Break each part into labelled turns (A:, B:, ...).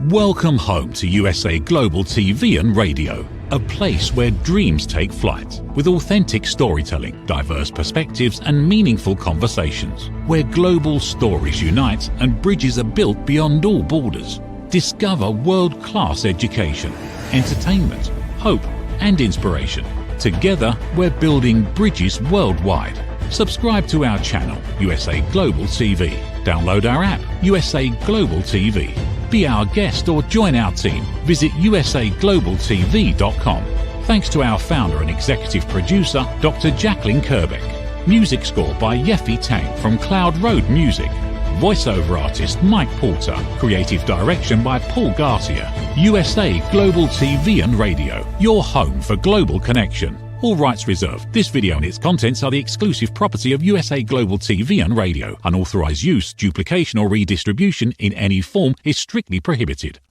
A: Welcome home to USA Global TV and Radio, a place where dreams take flight, with authentic storytelling, diverse perspectives and meaningful conversations, where global stories unite and bridges are built beyond all borders. Discover world-class education, entertainment, hope and inspiration. Together, we're building bridges worldwide. Subscribe to our channel, USA Global TV. Download our app, USA Global TV. Be our guest or join our team. Visit usaglobaltv.com. Thanks to our founder and executive producer, Dr. Jacqueline Kerbeck. Music score by Yeffy Tang from Cloud Road Music. Voiceover artist Mike Porter. Creative direction by Paul Garcia. USA Global TV and Radio, your home for global connection. All rights reserved. This video and its contents are the exclusive property of USA Global TV and Radio. Unauthorized use, duplication or redistribution in any form is strictly prohibited.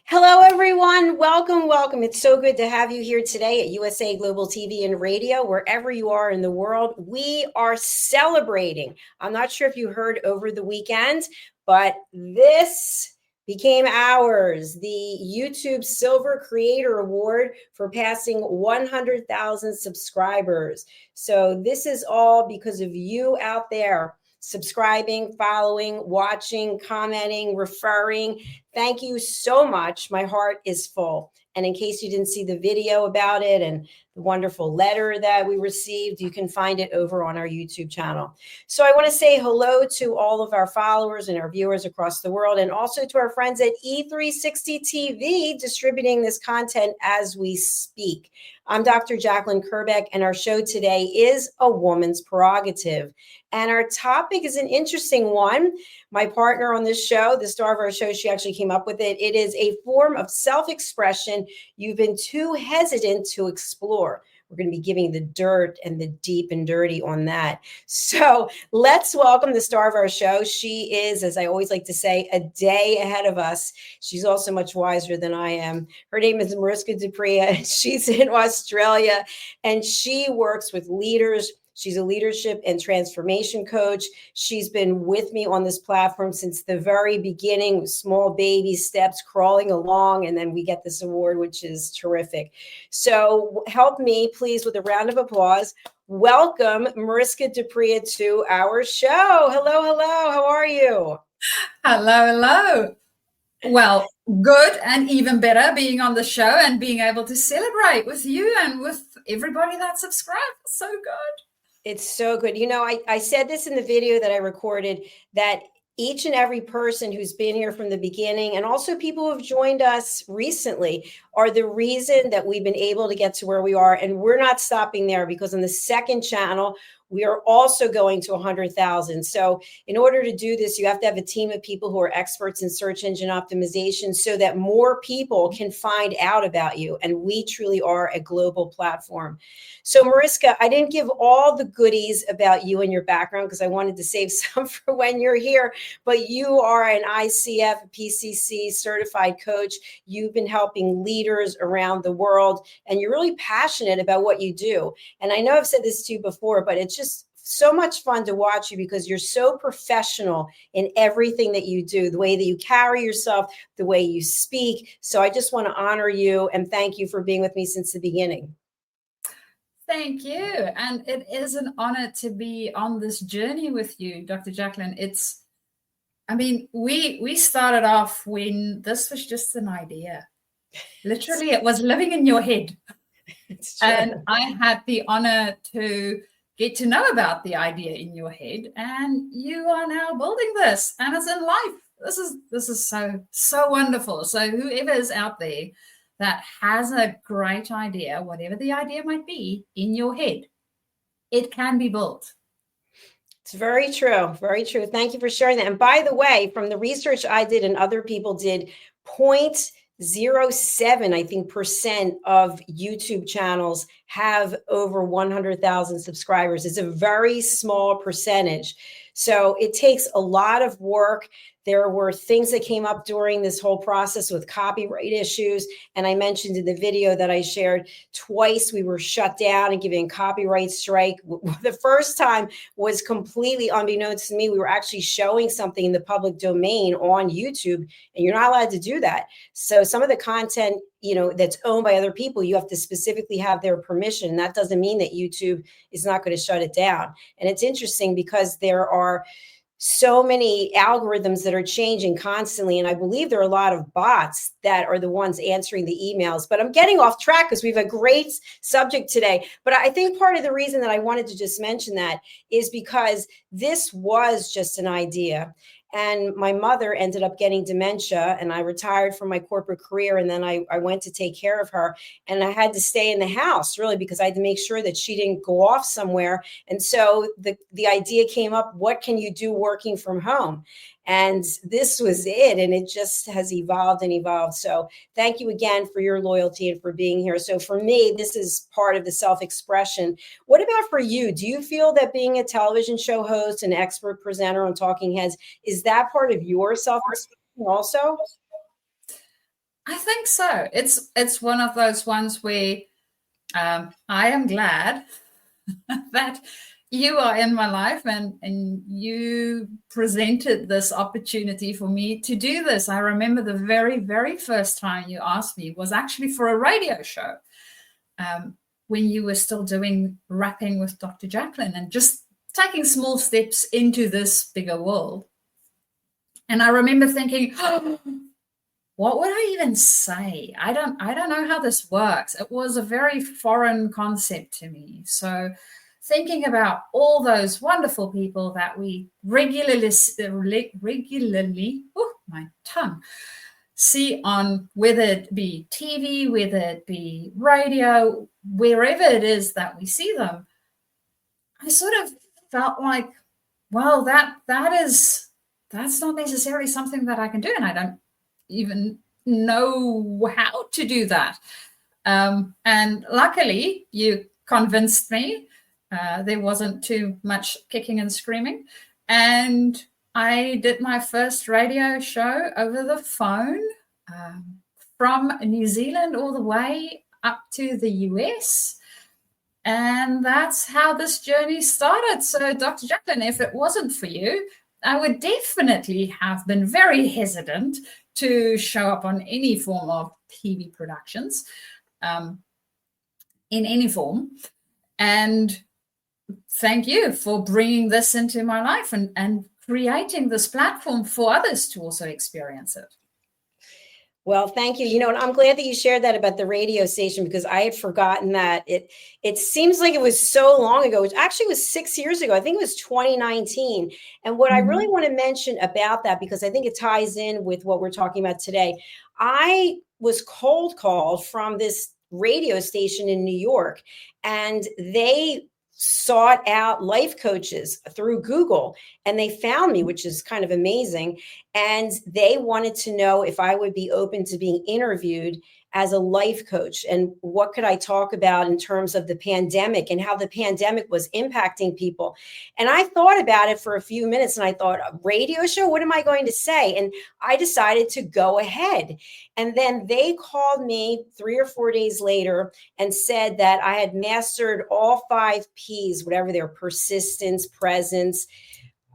B: Hello, everyone. Welcome, welcome. It's so good to have you here today at USA Global TV and Radio, wherever you are in the world. We are celebrating. I'm not sure if you heard over the weekend, but this became ours, the YouTube Silver Creator Award for passing 100,000 subscribers. So this is all because of you out there subscribing, following, watching, commenting, referring. Thank you so much. My heart is full. And in case you didn't see the video about it and the wonderful letter that we received, you can find it over on our YouTube channel. So I want to say hello to all of our followers and our viewers across the world, and also to our friends at E360 TV distributing this content as we speak. I'm Dr. Jacqueline Kerbeck, and our show today is A Woman's Prerogative. And our topic is an interesting one. My partner on this show, the star of our show, she actually came up with it. It is a form of self-expression you've been too hesitant to explore. We're going to be giving the dirt and the deep and dirty on that. So let's welcome the star of our show. She is, as I always like to say, a day ahead of us. She's also much wiser than I am. Her name is Mariska Dupria. She's in Australia, and she works with leaders. She's a leadership and transformation coach. She's been with me on this platform since the very beginning, with small baby steps, crawling along, and then we get this award, which is terrific. So help me, please, with a round of applause. Welcome Mariska Dupria to our show. Hello, hello. How are you?
C: Hello, hello. Well, good, and even better being on the show and being able to celebrate with you and with everybody that subscribed. So good.
B: It's so good. You know, I said this in the video that I recorded, that each and every person who's been here from the beginning, and also people who have joined us recently, are the reason that we've been able to get to where we are. And we're not stopping there, because on the second channel, we are also going to 100,000. So in order to do this, you have to have a team of people who are experts in search engine optimization so that more people can find out about you. And we truly are a global platform. So Mariska, I didn't give all the goodies about you and your background because I wanted to save some for when you're here, but you are an ICF, PCC certified coach. You've been helping leaders around the world, and you're really passionate about what you do. And I know I've said this to you before, but it's just so much fun to watch you because you're so professional in everything that you do, the way that you carry yourself, the way you speak. So I just want to honor you and thank you for being with me since the beginning.
C: Thank you. And it is an honor to be on this journey with you, Dr. Jacqueline. We started off when this was just an idea. Literally, it was living in your head. And I had the honor to get to know about the idea in your head, and you are now building this, and it's in life. This is so wonderful. So whoever is out there that has a great idea, whatever the idea might be, in your head, it can be built.
B: It's very true. Very true. Thank you for sharing that. And by the way, from the research I did and other people did, 0.07, I think, % of YouTube channels have over 100,000 subscribers. It's a very small percentage. So it takes a lot of work. There were things that came up during this whole process with copyright issues. And I mentioned in the video that I shared, twice we were shut down and given copyright strike. The first time was completely unbeknownst to me. We were actually showing something in the public domain on YouTube, and you're not allowed to do that. So some of the content, that's owned by other people, you have to specifically have their permission. And that doesn't mean that YouTube is not going to shut it down. And it's interesting because there are so many algorithms that are changing constantly. And I believe there are a lot of bots that are the ones answering the emails. But I'm getting off track because we have a great subject today. But I think part of the reason that I wanted to just mention that is because this was just an idea. And my mother ended up getting dementia, and I retired from my corporate career. And then I went to take care of her, and I had to stay in the house really because I had to make sure that she didn't go off somewhere. And so the idea came up, what can you do working from home? And this was it. And it just has evolved and evolved. So thank you again for your loyalty and for being here. So for me, this is part of the self-expression. What about for you? Do you feel that being a television show host and expert presenter on Talking Heads, is that part of your self-expression also?
C: I think so. It's one of those ones where I am glad that you are in my life and you presented this opportunity for me to do this. I remember the very, very first time you asked me was actually for a radio show when you were still doing Rapping with Dr. Jacqueline and just taking small steps into this bigger world. And I remember thinking, oh, what would I even say? I don't know how this works. It was a very foreign concept to me. So thinking about all those wonderful people that we regularly, my tongue, see on, whether it be TV, whether it be radio, wherever it is that we see them, I sort of felt like, well, that's not necessarily something that I can do, and I don't even know how to do that. And luckily, you convinced me. There wasn't too much kicking and screaming. And I did my first radio show over the phone from New Zealand all the way up to the US. And that's how this journey started. So, Dr. Jacqueline, if it wasn't for you, I would definitely have been very hesitant to show up on any form of TV productions in any form. And thank you for bringing this into my life and creating this platform for others to also experience it.
B: Well, thank you. And I'm glad that you shared that about the radio station, because I had forgotten that. It seems like it was so long ago, which actually was 6 years ago. I think it was 2019. And what I really want to mention about that, because I think it ties in with what we're talking about today, I was cold called from this radio station in New York, and they sought out life coaches through Google, and they found me, which is kind of amazing. And they wanted to know if I would be open to being interviewed as a life coach, and what could I talk about in terms of the pandemic and how the pandemic was impacting people. And I thought about it for a few minutes, and I thought, a radio show, what am I going to say? And I decided to go ahead. And then they called me 3 or 4 days later and said that I had mastered all 5 P's, whatever they're: persistence, presence.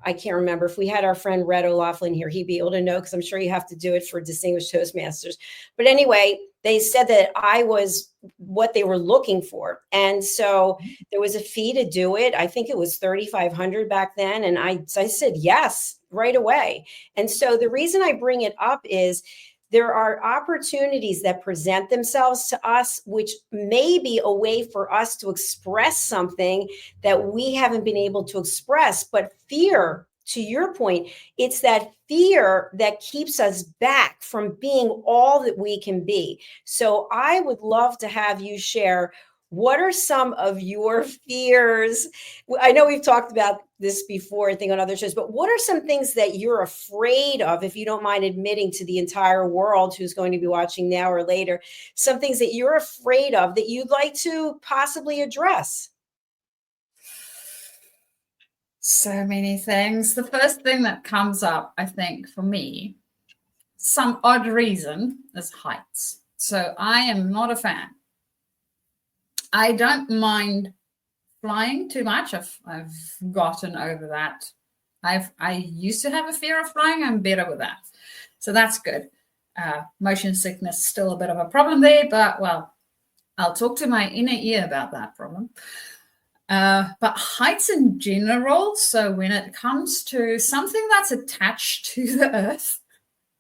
B: I can't remember. If we had our friend Red O'Laughlin here, he'd be able to know, because I'm sure you have to do it for Distinguished Toastmasters. But anyway, they said that I was what they were looking for. And so there was a fee to do it. I think it was $3,500 back then. And I said yes right away. And so the reason I bring it up is there are opportunities that present themselves to us, which may be a way for us to express something that we haven't been able to express. But fear, to your point, it's that fear that keeps us back from being all that we can be. So I would love to have you share, what are some of your fears? I know we've talked about this before, I think, on other shows, but what are some things that you're afraid of, if you don't mind admitting to the entire world who's going to be watching now or later, some things that you're afraid of that you'd like to possibly address?
C: So many things. The first thing that comes up, I think, for me, some odd reason, is heights. So I am not a fan. I don't mind flying too much. I've gotten over that. I used to have a fear of flying. I'm better with that. So that's good. Motion sickness, still a bit of a problem there, but well, I'll talk to my inner ear about that problem. But heights in general, so when it comes to something that's attached to the earth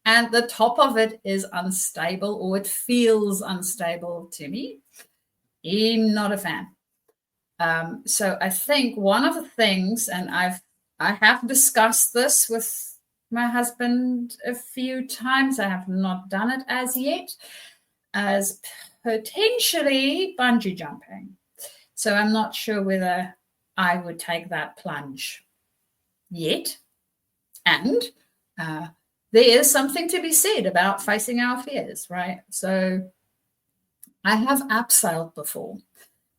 C: and the top of it is unstable, or it feels unstable to me, I'm not a fan. So I think one of the things, and I have discussed this with my husband a few times, I have not done it as yet, as potentially bungee jumping. So I'm not sure whether I would take that plunge yet. And there is something to be said about facing our fears, right? So I have abseiled before.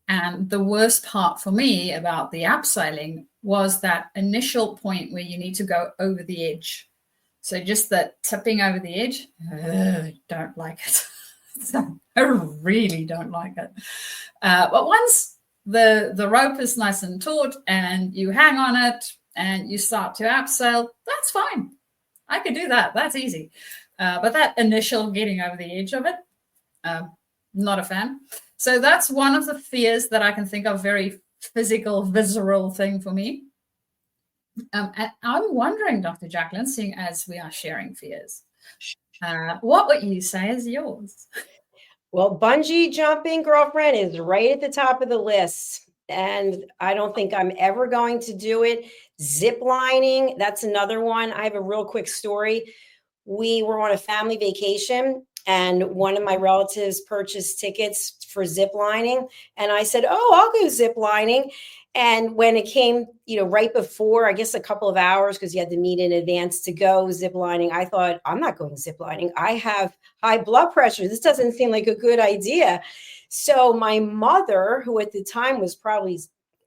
C: And the worst part for me about the abseiling was that initial point where you need to go over the edge. So just that tipping over the edge, I don't like it. I really don't like it. But once the rope is nice and taut and you hang on it and you start to abseil, that's fine. I could do that. That's easy. But that initial getting over the edge of it, not a fan. So that's one of the fears that I can think of, very physical, visceral thing for me. And I'm wondering, Dr. Jacqueline, seeing as we are sharing fears, what would you say is yours?
B: Well, bungee jumping, girlfriend, is right at the top of the list. And I don't think I'm ever going to do it. Zip lining, that's another one. I have a real quick story. We were on a family vacation, and one of my relatives purchased tickets for zip lining. And I said, oh, I'll go zip lining. And when it came, right before, I guess a couple of hours, because you had to meet in advance to go zip lining, I thought, I'm not going zip lining. I have high blood pressure. This doesn't seem like a good idea. So my mother, who at the time was probably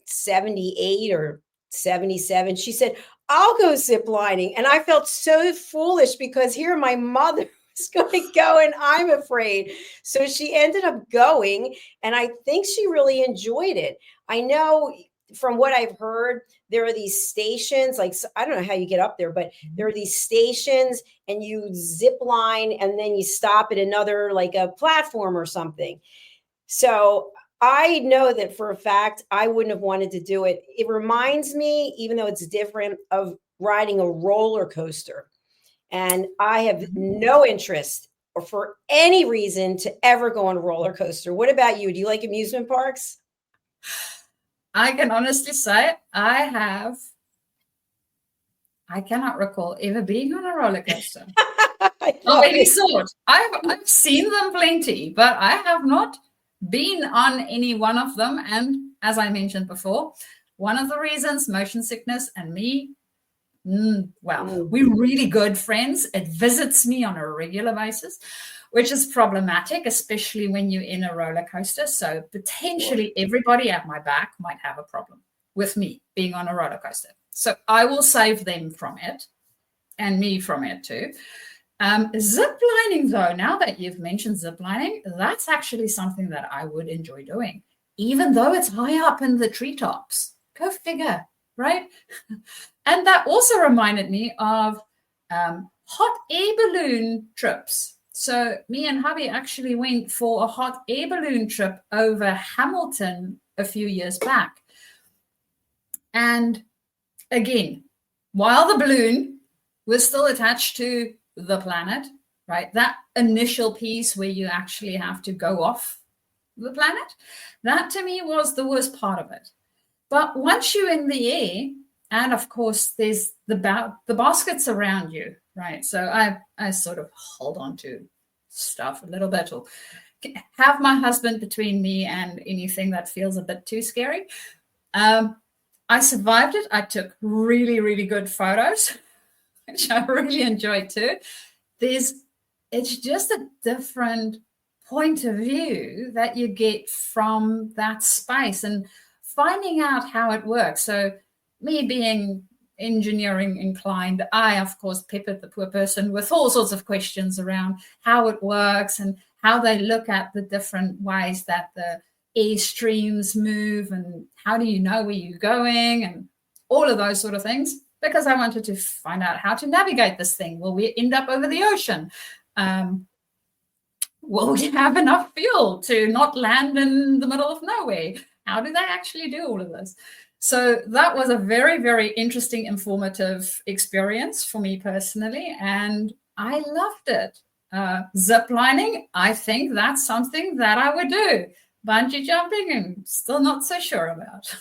B: 78 or 77, she said, I'll go zip lining. And I felt so foolish, because here my mother is going to go and I'm afraid. So she ended up going, and I think she really enjoyed it. I know from what I've heard, there are these stations, like, I don't know how you get up there, but there are these stations and you zip line and then you stop at another, like a platform or something. So I know that for a fact, I wouldn't have wanted to do it. It reminds me, even though it's different, of riding a roller coaster. And I have no interest, or for any reason, to ever go on a roller coaster. What about you? Do you like amusement parks?
C: I can honestly say I cannot recall ever being on a roller coaster of any sort. I've seen them plenty, but I have not been on any one of them. And as I mentioned before, one of the reasons, motion sickness and me, we're really good friends. It visits me on a regular basis, which is problematic, especially when you're in a roller coaster. So potentially everybody at my back might have a problem with me being on a roller coaster. So I will save them from it, and me from it too. Zip lining, though, now that you've mentioned zip lining, that's actually something that I would enjoy doing, even though it's high up in the treetops. Go figure, right? And that also reminded me of hot air balloon trips. So me and hubby actually went for a hot air balloon trip over Hamilton a few years back. And again, while the balloon was still attached to the planet, right? That initial piece where you actually have to go off the planet, that to me was the worst part of it. But once you're in the air, and of course there's the baskets around you, right? So I sort of hold on to stuff a little bit, or have my husband between me and anything that feels a bit too scary. I survived it. I took really, really good photos, which I really enjoyed too. It's just a different point of view that you get from that space and finding out how it works. So me being engineering inclined, I, of course, peppered the poor person with all sorts of questions around how it works and how they look at the different ways that the air streams move and how do you know where you're going and all of those sort of things, because I wanted to find out how to navigate this thing. Will we end up over the ocean? Will we have enough fuel to not land in the middle of nowhere? How do they actually do all of this? So that was a very, very interesting, informative experience for me personally, and I loved it. Zip lining, I think that's something that I would do. Bungee jumping, I'm still not so sure about.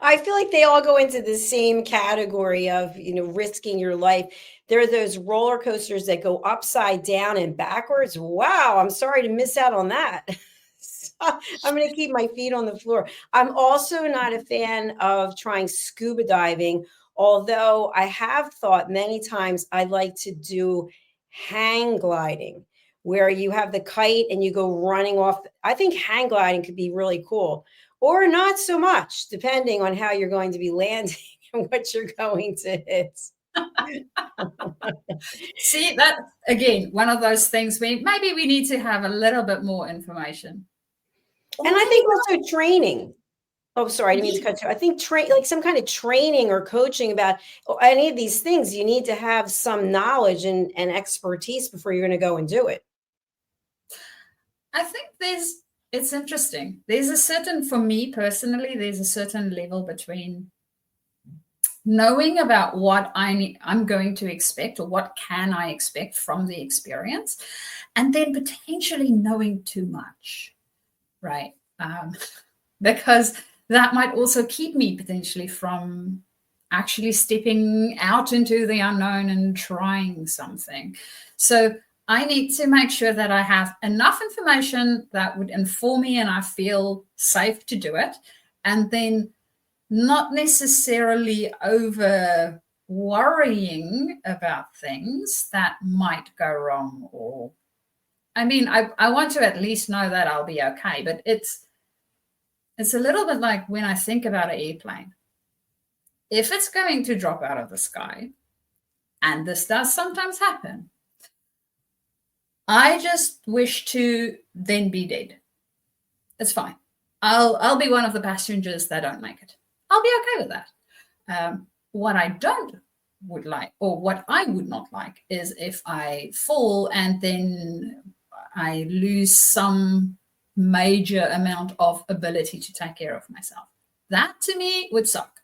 B: I feel like they all go into the same category of, risking your life. There are those roller coasters that go upside down and backwards. Wow, I'm sorry to miss out on that. I'm going to keep my feet on the floor. I'm also not a fan of trying scuba diving, although I have thought many times I'd like to do hang gliding, where you have the kite and you go running off. I think hang gliding could be really cool, or not so much, depending on how you're going to be landing and what you're going to hit.
C: See, that, again, one of those things where maybe we need to have a little bit more information.
B: And I think also training. Oh, sorry, I didn't mean to cut you. I think like some kind of training or coaching about any of these things, you need to have some knowledge and expertise before you're going to go and do it.
C: I think it's interesting. For me personally, there's a certain level between knowing about what I'm going to expect or what can I expect from the experience, and then potentially knowing too much. Right. Because that might also keep me potentially from actually stepping out into the unknown and trying something. So I need to make sure that I have enough information that would inform me and I feel safe to do it. And then not necessarily over worrying about things that might go wrong, or I want to at least know that I'll be okay, but it's a little bit like when I think about an airplane. If it's going to drop out of the sky, and this does sometimes happen, I just wish to then be dead. It's fine. I'll be one of the passengers that don't make it. I'll be okay with that. What I would not like is if I fall and then I lose some major amount of ability to take care of myself. That to me would suck.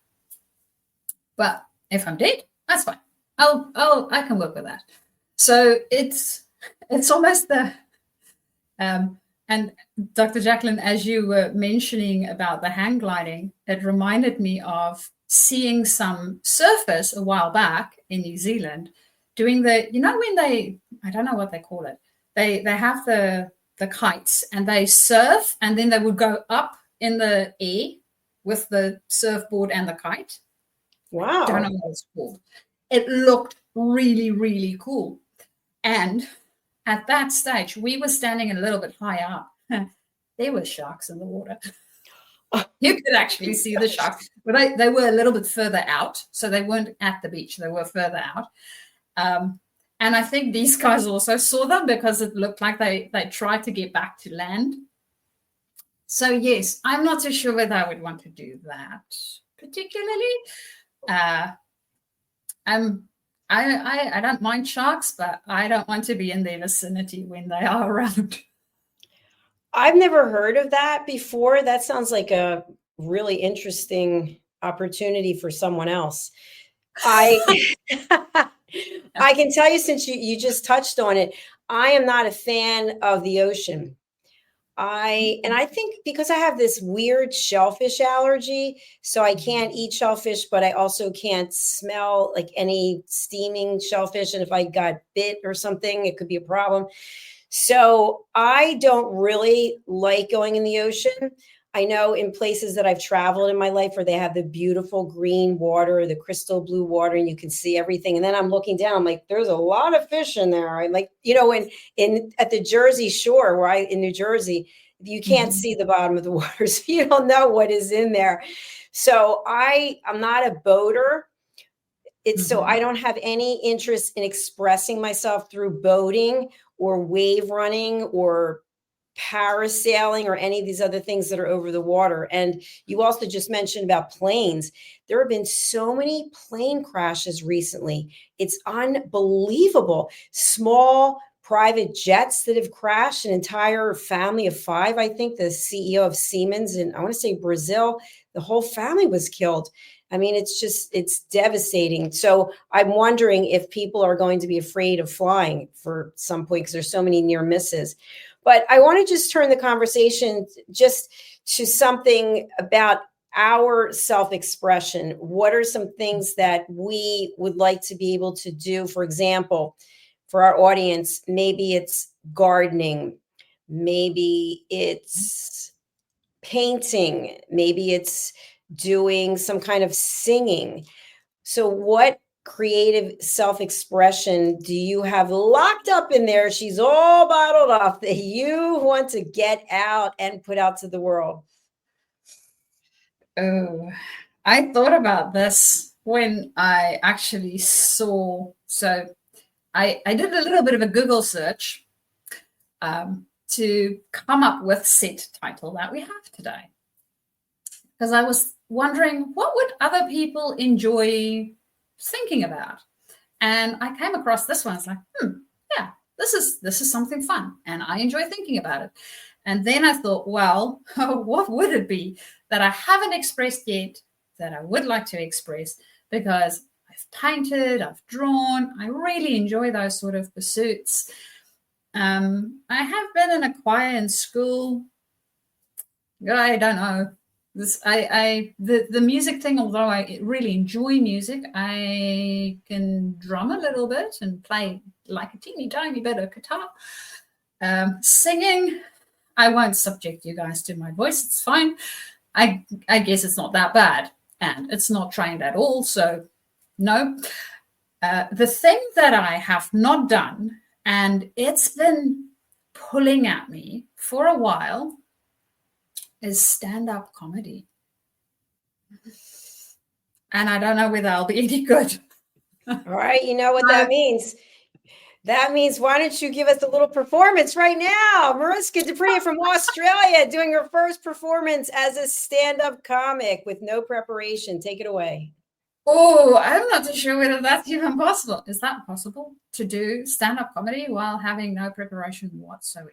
C: But if I'm dead, that's fine. I can work with that. So it's almost the and Dr. Jacqueline, as you were mentioning about the hang gliding, it reminded me of seeing some surfers a while back in New Zealand doing when I don't know what they call it. They have the kites and they surf, and then they would go up in the air with the surfboard and the kite.
B: Wow.
C: I don't know what it's called. It looked really, really cool. And at that stage, we were standing a little bit high up. There were sharks in the water. You could actually see the sharks. But they were a little bit further out, so they weren't at the beach. They were further out. And I think these guys also saw them because it looked like they tried to get back to land. So, yes, I'm not so sure whether I would want to do that particularly. I don't mind sharks, but I don't want to be in their vicinity when they are around.
B: I've never heard of that before. That sounds like a really interesting opportunity for someone else. I can tell you, since you just touched on it, I am not a fan of the ocean. I think because I have this weird shellfish allergy, so I can't eat shellfish, but I also can't smell like any steaming shellfish. And if I got bit or something, it could be a problem. So I don't really like going in the ocean. I know in places that I've traveled in my life where they have the beautiful green water, the crystal blue water, and you can see everything. And then I'm looking down, I'm like, there's a lot of fish in there. I'm like, at the Jersey Shore in New Jersey, You can't see the bottom of the water, so you don't know what is in there. So I'm not a boater. So I don't have any interest in expressing myself through boating or wave running or parasailing or any of these other things that are over the water. And you also just mentioned about planes. There have been so many plane crashes recently. It's unbelievable. Small private jets that have crashed, an entire family of 5. I think the CEO of Siemens in, I want to say, Brazil, the whole family was killed. I mean, it's devastating. So I'm wondering if people are going to be afraid of flying for some point because there's so many near misses. But I want to just turn the conversation just to something about our self-expression. What are some things that we would like to be able to do? For example, for our audience, maybe it's gardening, maybe it's painting, maybe it's doing some kind of singing. So what creative self-expression do you have locked up in there? She's all bottled up that you want to get out and put out to the world.
C: Oh, I thought about this when I actually saw, so I did a little bit of a Google search to come up with set title that we have today. Because I was wondering, what would other people enjoy thinking about? And I came across this one. It's like, yeah, this is something fun, and I enjoy thinking about it. And then I thought, well, what would it be that I haven't expressed yet that I would like to express? Because I've painted, I've drawn, I really enjoy those sort of pursuits. I have been in a choir in school. I don't know. The music thing, although I really enjoy music, I can drum a little bit and play like a teeny tiny bit of guitar. Singing, I won't subject you guys to my voice. It's fine. I guess it's not that bad, and it's not trained at all. So no. The thing that I have not done, and it's been pulling at me for a while, is stand-up comedy. And I don't know whether I'll be any good.
B: All right, you know what that means. That means, why don't you give us a little performance right now? Mariska Dupree from Australia doing her first performance as a stand-up comic with no preparation. Take it away.
C: Oh, I'm not too sure whether that's even possible. Is that possible to do stand-up comedy while having no preparation whatsoever?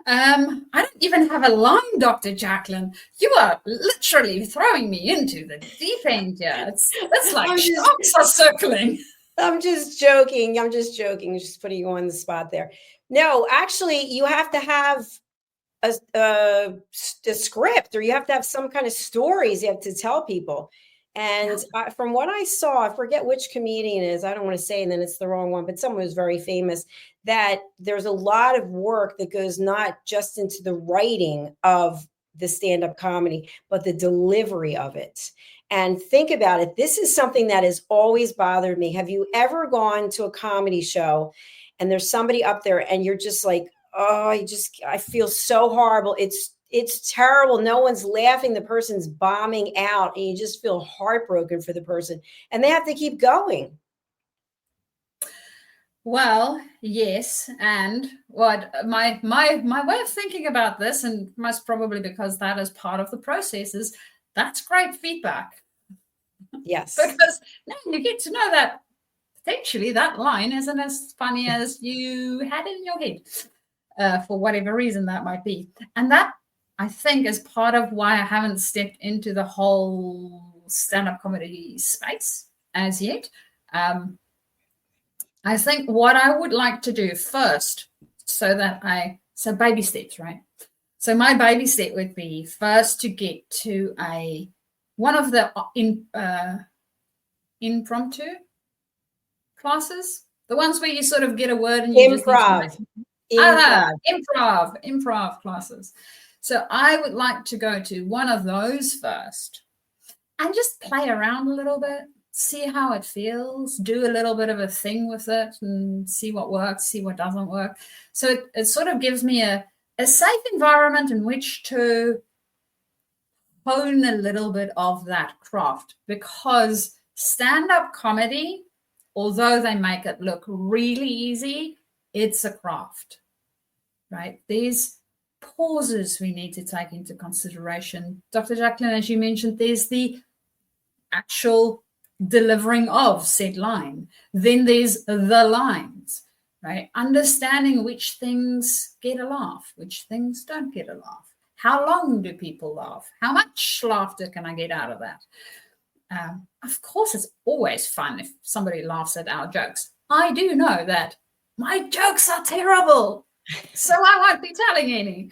C: I don't even have a line, Dr. Jacqueline. You are literally throwing me into the deep end here. It's like sharks are circling.
B: I'm just joking. Just putting you on the spot there. No, actually, you have to have a script, or you have to have some kind of stories you have to tell people. And from what I saw, I forget which comedian it is. I don't want to say, and then it's the wrong one, but someone who's very famous, that there's a lot of work that goes not just into the writing of the stand-up comedy, but the delivery of it. And think about it. This is something that has always bothered me. Have you ever gone to a comedy show and there's somebody up there and you're just like, oh, I feel so horrible. It's terrible. No one's laughing. The person's bombing out, and you just feel heartbroken for the person, and they have to keep going.
C: Well, yes. And what my way of thinking about this, and most probably because that is part of the process, is that's great feedback.
B: Yes.
C: Because now you get to know that potentially that line isn't as funny as you had in your head, for whatever reason that might be. And that, I think, is part of why I haven't stepped into the whole stand-up comedy space as yet. I think what I would like to do first, so baby steps, right? So my baby step would be first to get to one of the impromptu classes, the ones where you sort of get a word and you improv classes. So I would like to go to one of those first and just play around a little bit, see how it feels, do a little bit of a thing with it and see what works, see what doesn't work. So it sort of gives me a safe environment in which to hone a little bit of that craft, because stand-up comedy, although they make it look really easy, it's a craft, right? There's pauses we need to take into consideration. Dr. Jacqueline, as you mentioned, there's the actual delivering of said line. Then there's the lines, right? Understanding which things get a laugh, which things don't get a laugh. How long do people laugh? How much laughter can I get out of that? Of course, it's always fun if somebody laughs at our jokes. I do know that my jokes are terrible, so I won't be telling any.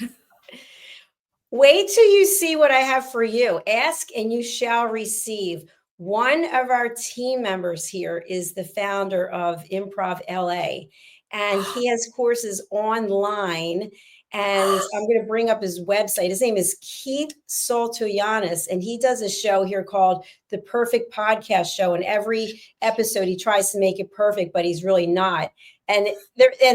B: Wait till you see what I have for you. Ask and you shall receive. One of our team members here is the founder of Improv LA, and he has courses online. And I'm going to bring up his website. His name is Keith Soltoyanis, and he does a show here called The Perfect Podcast Show. And every episode, he tries to make it perfect, but he's really not. And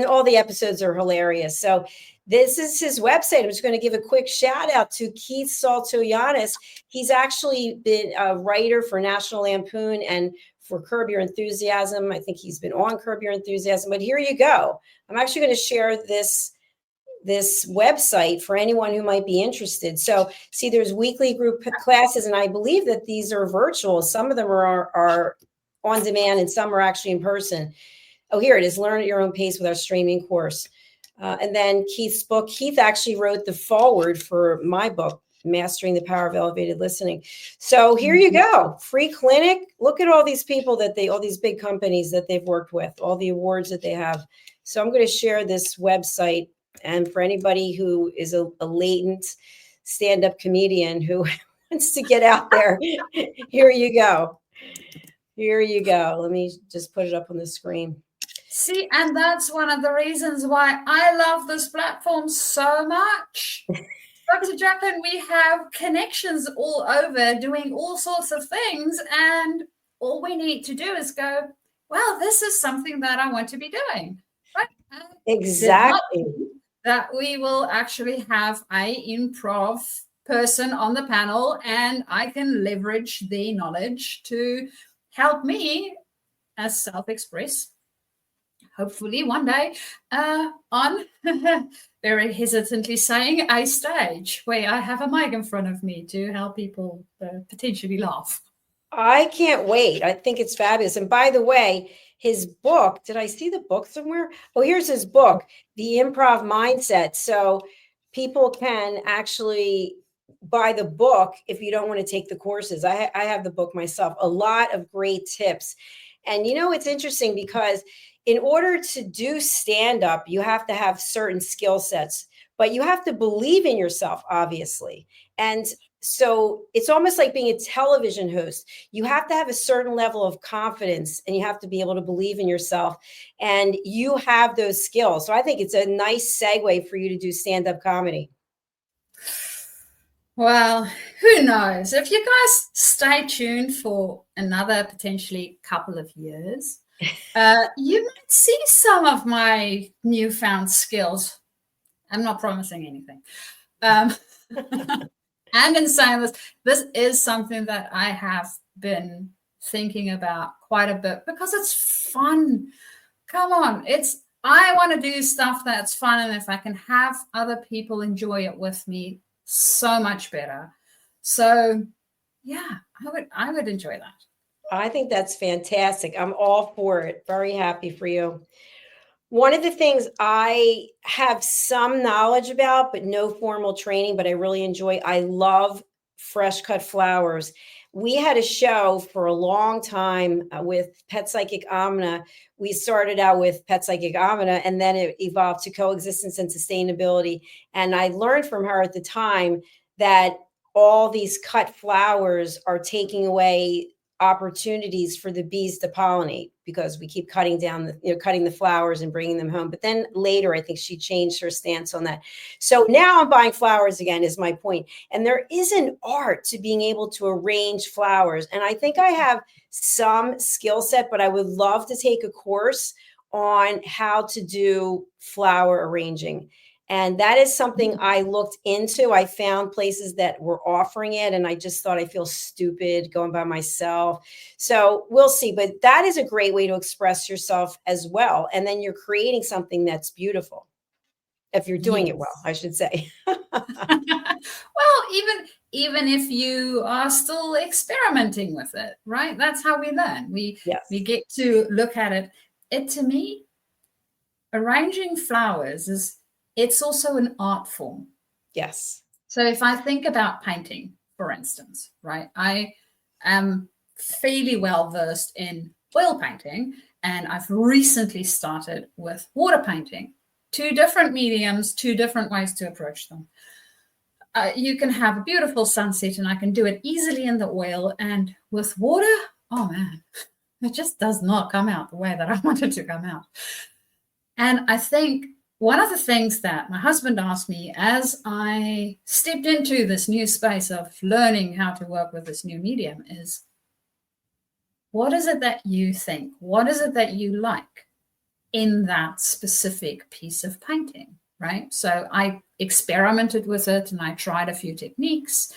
B: all the episodes are hilarious. So this is his website. I'm just going to give a quick shout out to Keith Soltoyanis. He's actually been a writer for National Lampoon and for Curb Your Enthusiasm. I think he's been on Curb Your Enthusiasm. But here you go. I'm actually going to share this website for anyone who might be interested. So see, there's weekly group classes, and I believe that these are virtual. Some of them are on demand and some are actually in person. Oh, here it is. Learn at your own pace with our streaming course. And then Keith's book. Keith actually wrote the foreword for my book, Mastering the Power of Elevated Listening. So here you go. Free clinic. Look at all these people all these big companies that they've worked with, all the awards that they have. So I'm going to share this website. And for anybody who is a latent stand-up comedian who wants to get out there, here you go. Here you go. Let me just put it up on the screen.
C: See, and that's one of the reasons why I love this platform so much. Dr. Jacqueline, we have connections all over doing all sorts of things, and all we need to do is go, well, this is something that I want to be doing. Right?
B: Exactly.
C: That we will actually have an improv person on the panel, and I can leverage their knowledge to help me as self-express, hopefully one day, on, very hesitantly saying, a stage where I have a mic in front of me to help people potentially laugh.
B: I can't wait. I think it's fabulous. And by the way, his book, did I see the book somewhere? Oh, here's his book, The Improv Mindset. So people can actually buy the book if you don't want to take the courses. I have the book myself. A lot of great tips. And it's interesting because in order to do stand-up, you have to have certain skill sets, but you have to believe in yourself, obviously. And so it's almost like being a television host. You have to have a certain level of confidence, and you have to be able to believe in yourself, and you have those skills. So I think it's a nice segue for you to do stand-up comedy.
C: Well, who knows? If you guys stay tuned for another potentially couple of years, you might see some of my newfound skills. I'm not promising anything. And in saying this is something that I have been thinking about quite a bit because it's fun. Come on, I want to do stuff that's fun, and if I can have other people enjoy it with me, so much better. So yeah, I would enjoy that.
B: I think that's fantastic. I'm all for it. Very happy for you. One of the things I have some knowledge about, but no formal training, but I really enjoy, I love fresh cut flowers. We had a show for a long time with Pet Psychic Amina. We started out with Pet Psychic Amina, and then it evolved to Coexistence and Sustainability. And I learned from her at the time that all these cut flowers are taking away opportunities for the bees to pollinate because we keep cutting down cutting the flowers and bringing them home. But then later, I think she changed her stance on that. So now I'm buying flowers again, is my point. And there is an art to being able to arrange flowers. And I think I have some skill set, but I would love to take a course on how to do flower arranging. And that is something I looked into. I found places that were offering it, and I just thought I feel stupid going by myself. So we'll see. But that is a great way to express yourself as well. And then you're creating something that's beautiful. If you're doing it well, I should say.
C: Well, even if you are still experimenting with it, right? That's how we learn. We get to look at it. To me, arranging flowers it's also an art form.
B: Yes.
C: So if I think about painting, for instance, right, I am fairly well versed in oil painting, and I've recently started with water painting. 2 different mediums, 2 different ways to approach them. You can have a beautiful sunset, and I can do it easily in the oil, and with water, oh man, it just does not come out the way that I want it to come out. And I think one of the things that my husband asked me as I stepped into this new space of learning how to work with this new medium is, what is it that you think? What is it that you like in that specific piece of painting, right? So I experimented with it and I tried a few techniques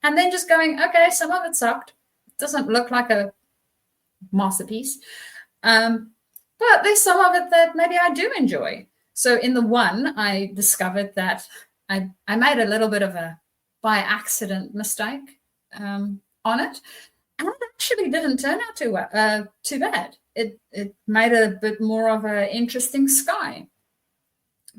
C: and then just going, okay, some of it sucked. It doesn't look like a masterpiece. But there's some of it that maybe I do enjoy. So in the one, I discovered that I made a little bit of a by accident mistake on it. And it actually didn't turn out too bad. It made a bit more of an interesting sky.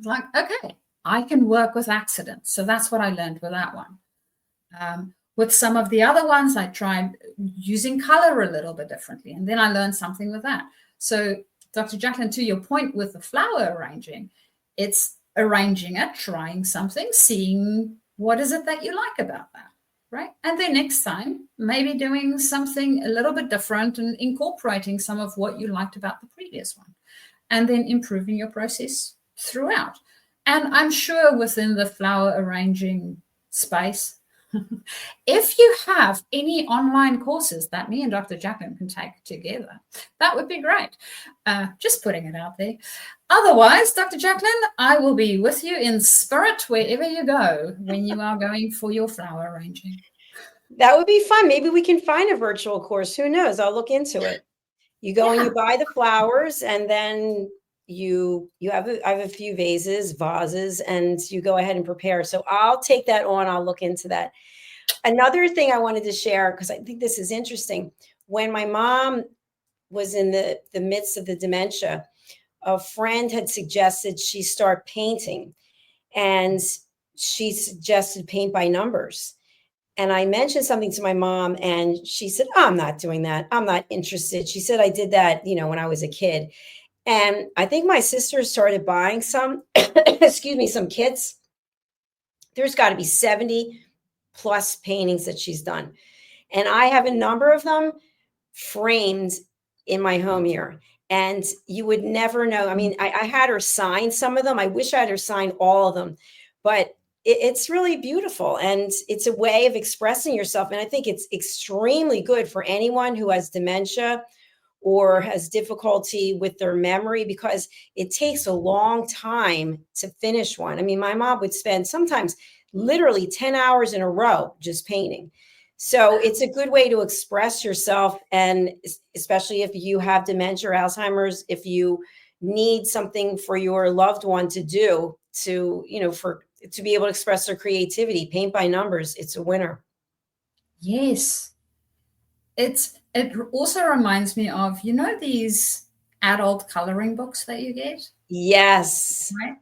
C: Like, okay, I can work with accidents. So that's what I learned with that one. With some of the other ones, I tried using color a little bit differently. And then I learned something with that. So Dr. Jacqueline, to your point with the flower arranging, it's arranging it, trying something, seeing what is it that you like about that, right? And then next time, maybe doing something a little bit different and incorporating some of what you liked about the previous one, and then improving your process throughout. And I'm sure within the flower arranging space, if you have any online courses that me and Dr. Jacqueline can take together, that would be great. Just putting it out there. Otherwise, Dr. Jacqueline, I will be with you in spirit wherever you go when you are going for your flower arranging.
B: That would be fun. Maybe we can find a virtual course. Who knows? I'll look into it. You go and you buy the flowers, and then I have a few vases, and you go ahead and prepare. So I'll take that on. I'll look into that. Another thing I wanted to share, because I think this is interesting. When my mom was in the midst of the dementia, a friend had suggested she start painting, and she suggested paint by numbers. And I mentioned something to my mom, and she said, oh, I'm not doing that. I'm not interested. She said, I did that, when I was a kid. And I think my sister started buying some, some kits. There's got to be 70 plus paintings that she's done. And I have a number of them framed in my home here. And you would never know. I mean, I had her sign some of them. I wish I had her sign all of them. But it's really beautiful. And it's a way of expressing yourself. And I think it's extremely good for anyone who has dementia or has difficulty with their memory, because it takes a long time to finish one. I mean, my mom would spend sometimes literally 10 hours in a row just painting. So it's a good way to express yourself. And especially if you have dementia or Alzheimer's, if you need something for your loved one to do to be able to express their creativity, paint by numbers, it's a winner.
C: Yes. It also reminds me of, these adult coloring books that you get?
B: Yes.
C: Right?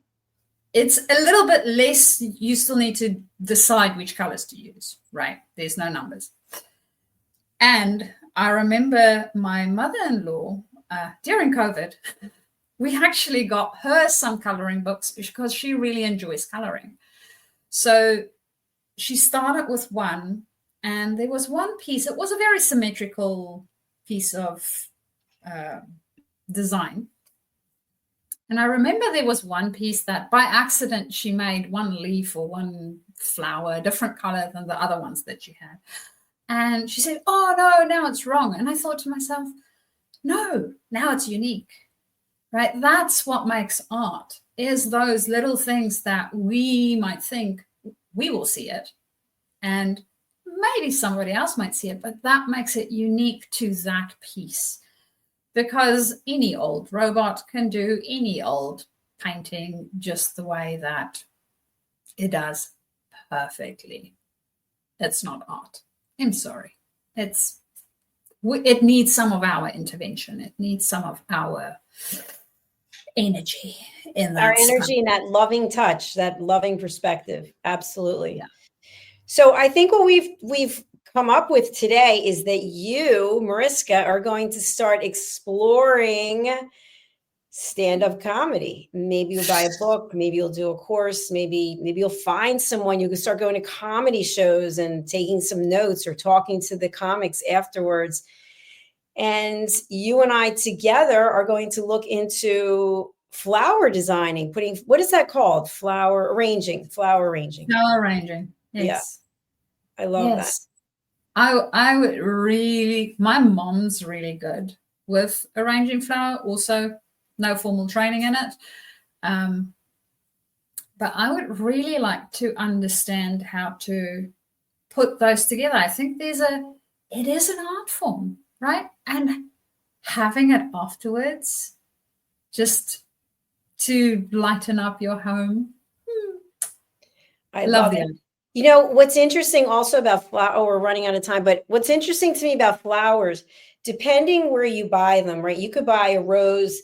C: It's a little bit less, you still need to decide which colors to use, right? There's no numbers. And I remember my mother-in-law, during COVID, we actually got her some coloring books because she really enjoys coloring. So she started with one, And there was one piece, it was a very symmetrical piece of design. And I remember there was one piece that by accident she made one leaf or one flower, a different color than the other ones that she had. And she said, oh, no, now it's wrong. And I thought to myself, no, now it's unique, right? That's what makes art, is those little things that we might think we will see it. And maybe somebody else might see it, but that makes it unique to that piece. Because any old robot can do any old painting just the way that it does perfectly. It's not art. I'm sorry. It needs some of our intervention. It needs some of our energy in that.
B: Our energy and that loving touch, that loving perspective. Absolutely.
C: Yeah.
B: So I think what we've come up with today is that you, Mariska, are going to start exploring stand-up comedy. Maybe you'll buy a book, maybe you'll do a course, maybe you'll find someone, you can start going to comedy shows and taking some notes or talking to the comics afterwards. And you and I together are going to look into flower designing, what is that called? Flower arranging.
C: Yes.
B: Yeah. I love that.
C: I would really, my mom's really good with arranging flower, also no formal training in it. But I would really like to understand how to put those together. I think it is an art form, right? And having it afterwards, just to lighten up your home.
B: I love it. You know, what's interesting also about flower, oh, we're running out of time, but what's interesting to me about flowers, depending where you buy them, right? You could buy a rose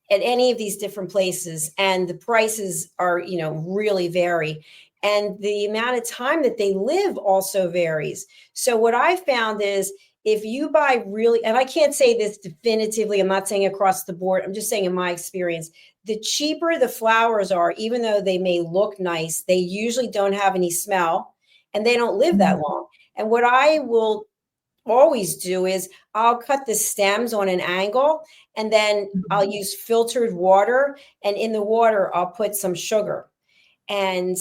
B: at any of these different places and the prices are, really vary. And the amount of time that they live also varies. So what I found is if you buy really, and I can't say this definitively, I'm not saying across the board, I'm just saying in my experience, the cheaper the flowers are, even though they may look nice, they usually don't have any smell and they don't live that long. And what I will always do is I'll cut the stems on an angle and then I'll use filtered water. And in the water, I'll put some sugar. And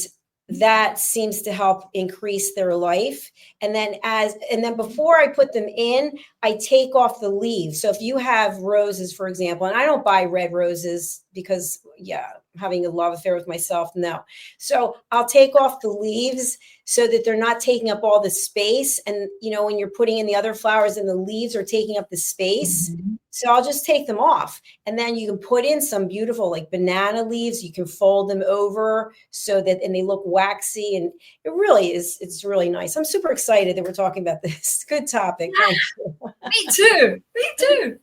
B: that seems to help increase their life. And then before I put them in, I take off the leaves. So if you have roses, for example, and I don't buy red roses because having a love affair with myself. No. So I'll take off the leaves so that they're not taking up all the space. And, when you're putting in the other flowers and the leaves are taking up the space. Mm-hmm. So I'll just take them off. And then you can put in some beautiful like banana leaves. You can fold them over and they look waxy. And it really is, it's really nice. I'm super excited that we're talking about this. Good topic.
C: Me too.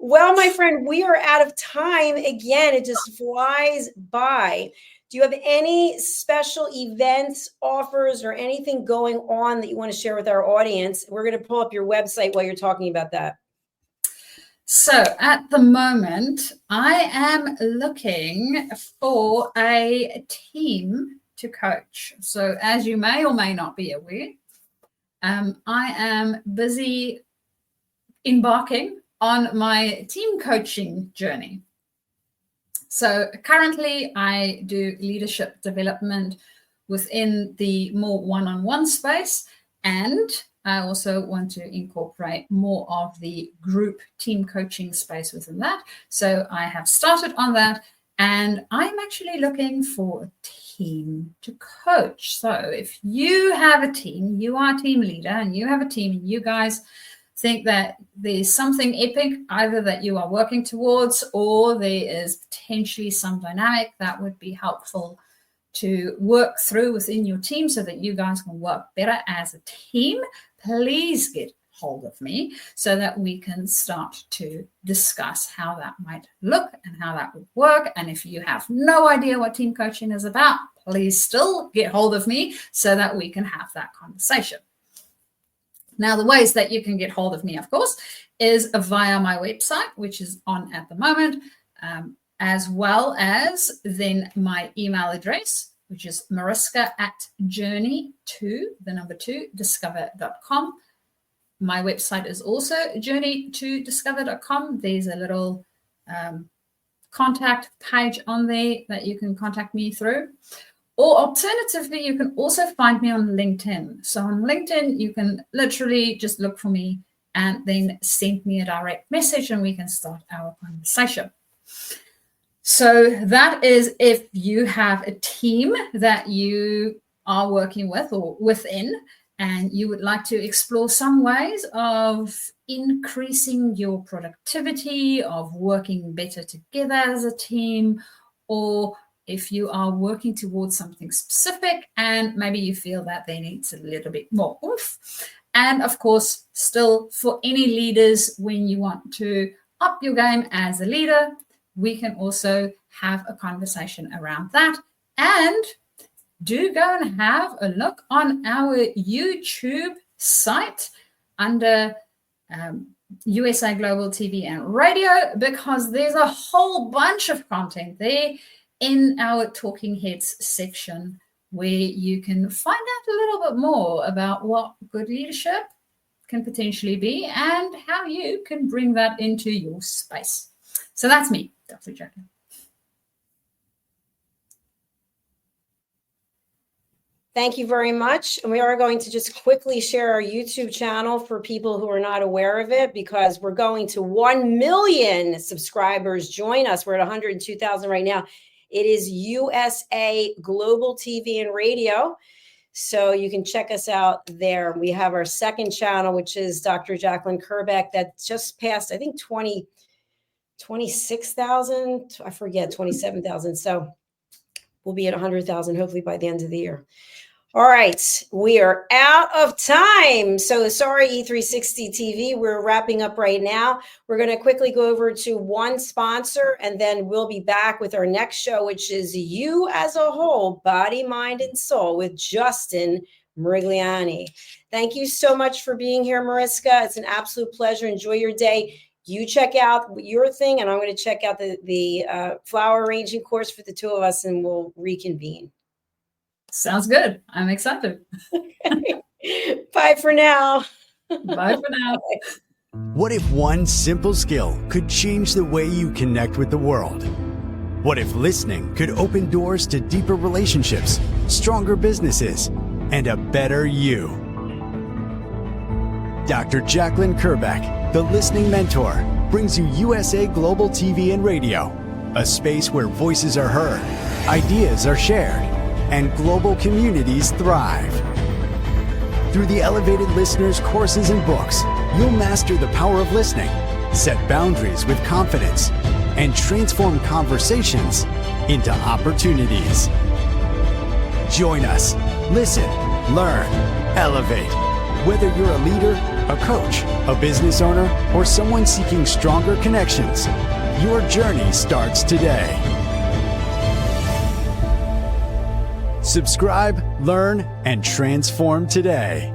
B: Well, my friend, we are out of time again. It just flies by. Do you have any special events, offers, or anything going on that you want to share with our audience? We're going to pull up your website while you're talking about that.
C: So at the moment, I am looking for a team to coach. So as you may or may not be aware, I am busy embarking on my team coaching journey. So currently I do leadership development within the more one-on-one space, and I also want to incorporate more of the group team coaching space within that. So I have started on that, and I'm actually looking for a team to coach. So if you have a team, you are a team leader and you have a team and you guys think that there's something epic either that you are working towards, or there is potentially some dynamic that would be helpful to work through within your team so that you guys can work better as a team, please get hold of me so that we can start to discuss how that might look and how that would work. And if you have no idea what team coaching is about, please still get hold of me so that we can have that conversation. Now, the ways that you can get hold of me, of course, is via my website, which is on at the moment, as well as then my email address, which is mariska@journey2discover.com. My website is also journey2discover.com. There's a little contact page on there that you can contact me through. Or alternatively, you can also find me on LinkedIn. So on LinkedIn, you can literally just look for me and then send me a direct message and we can start our conversation. So that is if you have a team that you are working with or within, and you would like to explore some ways of increasing your productivity, of working better together as a team, or if you are working towards something specific and maybe you feel that there needs a little bit more oomph. And of course, still for any leaders, when you want to up your game as a leader, we can also have a conversation around that. And do go and have a look on our YouTube site under USA Global TV and Radio, because there's a whole bunch of content there in our Talking Heads section where you can find out a little bit more about what good leadership can potentially be and how you can bring that into your space. So that's me, Dr. Jacqueline.
B: Thank you very much. And we are going to just quickly share our YouTube channel for people who are not aware of it, because we're going to 1 million subscribers. Join us. We're at 102,000 right now. It is USA Global TV and Radio. So you can check us out there. We have our second channel, which is Dr. Jacqueline Kerbeck, that just passed, I think, 26,000. I forget, 27,000. So we'll be at 100,000 hopefully by the end of the year. All right, we are out of time. So sorry, E360 TV, we're wrapping up right now. We're going to quickly go over to one sponsor, and then we'll be back with our next show, which is You as a Whole, Body, Mind, and Soul with Justin Merigliani. Thank you so much for being here, Mariska. It's an absolute pleasure. Enjoy your day. You check out your thing, and I'm going to check out the flower arranging course for the two of us, and we'll reconvene.
C: Sounds good. I'm excited.
B: Bye for now.
C: Bye for now.
D: What if one simple skill could change the way you connect with the world? What if listening could open doors to deeper relationships, stronger businesses, and a better you? Dr. Jacqueline Kerbeck, the Listening Mentor, brings you USA Global TV and Radio, a space where voices are heard, ideas are shared, and global communities thrive. Through the elevated listeners' courses and books, you'll master the power of listening, set boundaries with confidence, and transform conversations into opportunities. Join us. Listen, learn, elevate. Whether you're a leader, a coach, a business owner, or someone seeking stronger connections, your journey starts today. Subscribe, learn, and transform today.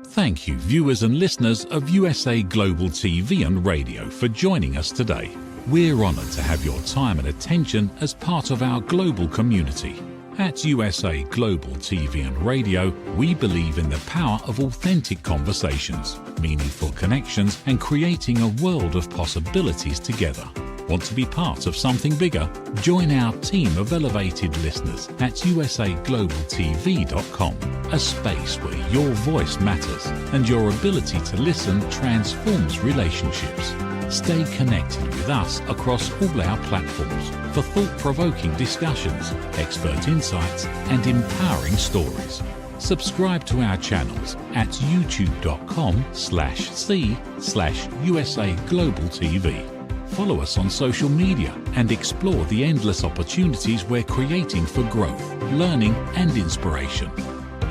A: Thank you, viewers and listeners of USA Global TV and Radio, for joining us today. We're honoured to have your time and attention as part of our global community. At USA Global TV and Radio, we believe in the power of authentic conversations, meaningful connections, and creating a world of possibilities together. Want to be part of something bigger? Join our team of elevated listeners at usaglobaltv.com, a space where your voice matters and your ability to listen transforms relationships. Stay connected with us across all our platforms for thought-provoking discussions, expert insights, and empowering stories. Subscribe to our channels at youtube.com/c/USA-Global-TV. Follow us on social media and explore the endless opportunities we're creating for growth, learning, and inspiration.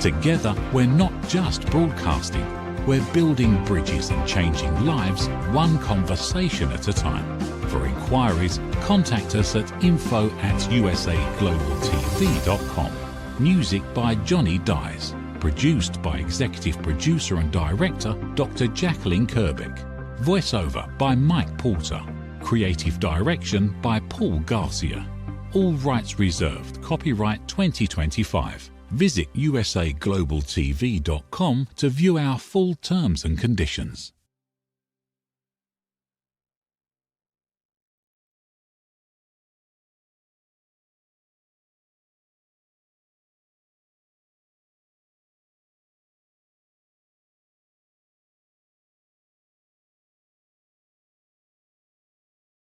A: Together, we're not just broadcasting, we're building bridges and changing lives one conversation at a time. For inquiries, contact us at info@usaglobaltv.com. Music by Johnny Dies. Produced by Executive Producer and Director Dr. Jacqueline Kerbeck. Voiceover by Mike Porter. Creative direction by Paul Garcia. All rights reserved. Copyright 2025. Visit usaglobaltv.com to view our full terms and conditions.